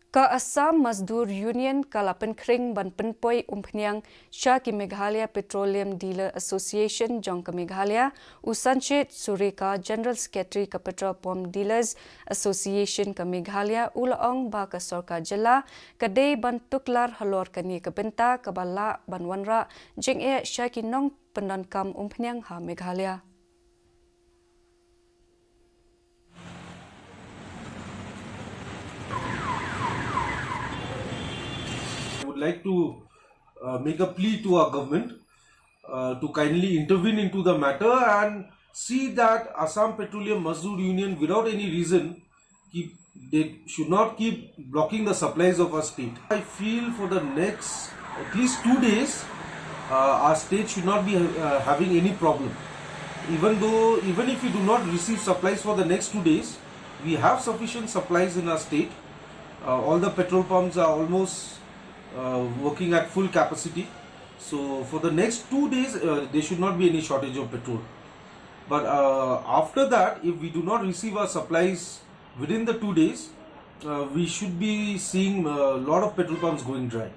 Ka Assam Mazdoor Union kala Pyrkhing ban Pynpoi Umphniang Sha ki Meghalaya Petroleum Dealer Association jong ka Meghalaya Usanchet Sureka General Secretary ka Petrol Pump Dealers Association ka Meghalaya ulaong ba ka Sorka Jilla kadai ban tuklar halor kani ka benta ka bala ban wanra jeng e Sha ki nong pendankam Umphniang ha Meghalaya. Like to make a plea to our government to kindly intervene into the matter and see that Assam Petroleum Mazdoor Union without any reason they should not keep blocking the supplies of our state. I feel for the next at least 2 days our state should not be having any problem. Even if we do not receive supplies for the next 2 days, we have sufficient supplies in our state. All the petrol pumps are almost working at full capacity, so for the next 2 days there should not be any shortage of petrol. But after that, if we do not receive our supplies within the 2 days, we should be seeing a lot of petrol pumps going dry.